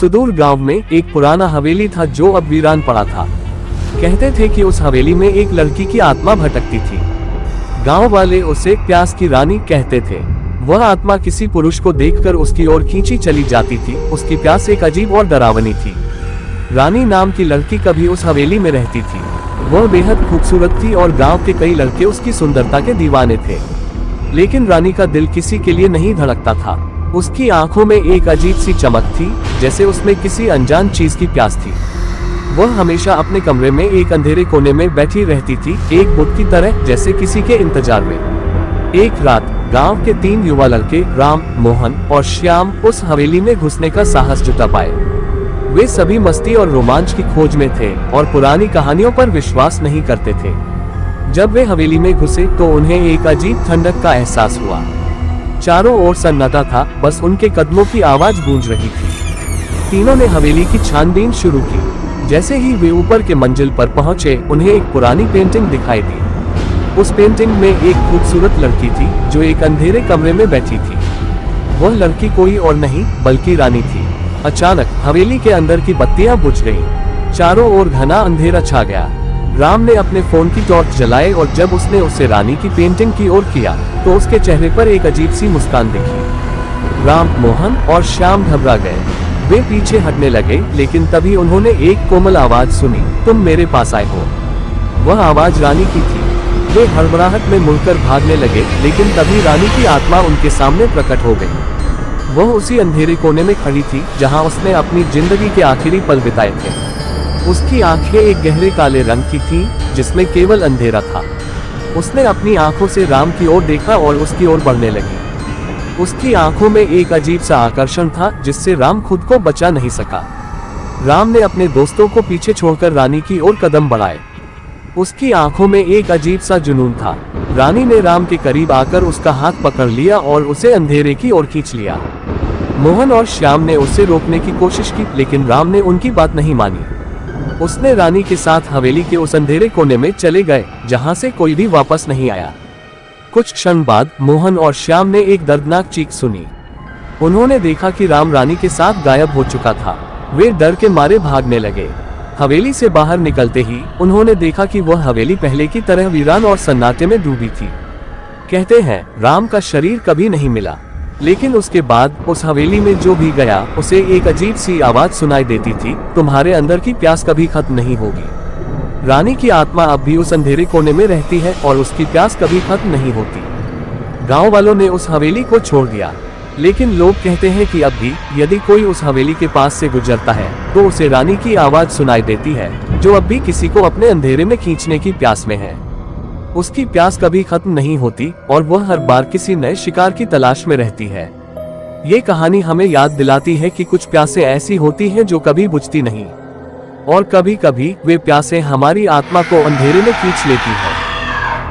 सुदूर गांव में एक पुराना हवेली था जो अब वीरान पड़ा था। कहते थे कि उस हवेली में एक लड़की की आत्मा भटकती थी। गांव वाले उसे प्यास की रानी कहते थे। वह आत्मा किसी पुरुष को देखकर उसकी ओर खींची चली जाती थी। उसकी प्यास एक अजीब और डरावनी थी। रानी नाम की लड़की कभी उस हवेली में रहती थी। वह बेहद खूबसूरत थी और गांव के कई लड़के उसकी सुंदरता के दीवाने थे। लेकिन रानी का दिल किसी के लिए नहीं धड़कता था। उसकी आंखों में एक अजीब सी चमक थी, जैसे उसमें किसी अनजान चीज की प्यास थी। वह हमेशा अपने कमरे में एक अंधेरे कोने में बैठी रहती थी, एक बुत की तरह, जैसे किसी के इंतजार में। एक रात गांव के 3 युवा लड़के राम, मोहन और श्याम उस हवेली में घुसने का साहस जुटा पाए। वे सभी मस्ती और रोमांच की खोज में थे और पुरानी कहानियों पर विश्वास नहीं करते थे। जब वे हवेली में घुसे तो उन्हें एक अजीब ठंडक का एहसास हुआ। चारों ओर सन्नाटा था, बस उनके कदमों की आवाज गूंज रही थी। तीनों ने हवेली की छानबीन शुरू की। जैसे ही वे ऊपर के मंजिल पर पहुंचे, उन्हें एक पुरानी पेंटिंग दिखाई दी। उस पेंटिंग में एक खूबसूरत लड़की थी जो एक अंधेरे कमरे में बैठी थी। वह लड़की कोई और नहीं बल्कि रानी थी। अचानक हवेली के अंदर की बत्तियां बुझ गईं। चारों ओर घना अंधेरा छा गया। राम ने अपने फोन की टॉर्च जलाई और जब उसने उसे रानी की पेंटिंग की ओर किया तो उसके चेहरे पर एक अजीब सी मुस्कान दिखी। राम, मोहन और श्याम घबरा गए। वे पीछे हटने लगे, लेकिन तभी उन्होंने एक कोमल आवाज सुनी, तुम मेरे पास आए हो। वह आवाज रानी की थी। वे हड़बड़ाहट में मुड़कर भागने लगे, लेकिन तभी रानी की आत्मा उनके सामने प्रकट हो गई। वह उसी अंधेरे कोने में खड़ी थी जहां उसने अपनी जिंदगी के आखिरी पल बिताए थे। उसकी आंखें एक गहरे काले रंग की थीं, जिसमें केवल अंधेरा था। उसने अपनी आंखों से राम की ओर देखा और उसकी ओर बढ़ने लगी। उसकी आंखों में एक अजीब सा आकर्षण था, जिससे राम खुद को बचा नहीं सका। राम ने अपने दोस्तों को पीछे छोड़कर रानी की ओर कदम बढ़ाए। उसकी आंखों में एक अजीब सा जुनून था। रानी ने राम के करीब आकर उसका हाथ पकड़ लिया और उसे अंधेरे की ओर खींच लिया। मोहन और श्याम ने उसे रोकने की कोशिश की, लेकिन राम ने उनकी बात नहीं मानी। उसने रानी के साथ हवेली के उस अंधेरे कोने में चले गए, जहां से कोई भी वापस नहीं आया। कुछ क्षण बाद मोहन और श्याम ने एक दर्दनाक चीख सुनी। उन्होंने देखा कि राम रानी के साथ गायब हो चुका था। वे डर के मारे भागने लगे। हवेली से बाहर निकलते ही उन्होंने देखा कि वह हवेली पहले की तरह वीरान और सन्नाटे में डूबी थी। कहते हैं राम का शरीर कभी नहीं मिला, लेकिन उसके बाद उस हवेली में जो भी गया उसे एक अजीब सी आवाज सुनाई देती थी, तुम्हारे अंदर की प्यास कभी खत्म नहीं होगी। रानी की आत्मा अब भी उस अंधेरे कोने में रहती है और उसकी प्यास कभी खत्म नहीं होती। गांव वालों ने उस हवेली को छोड़ दिया, लेकिन लोग कहते हैं कि अब भी यदि कोई उस हवेली के पास से गुजरता है तो उसे रानी की आवाज सुनाई देती है, जो अब भी किसी को अपने अंधेरे में खींचने की प्यास में है। उसकी प्यास कभी खत्म नहीं होती और वह हर बार किसी नए शिकार की तलाश में रहती है। ये कहानी हमें याद दिलाती है कि कुछ प्यासें ऐसी होती हैं जो कभी बुझती नहीं, और कभी कभी वे प्यासें हमारी आत्मा को अंधेरे में खींच लेती हैं।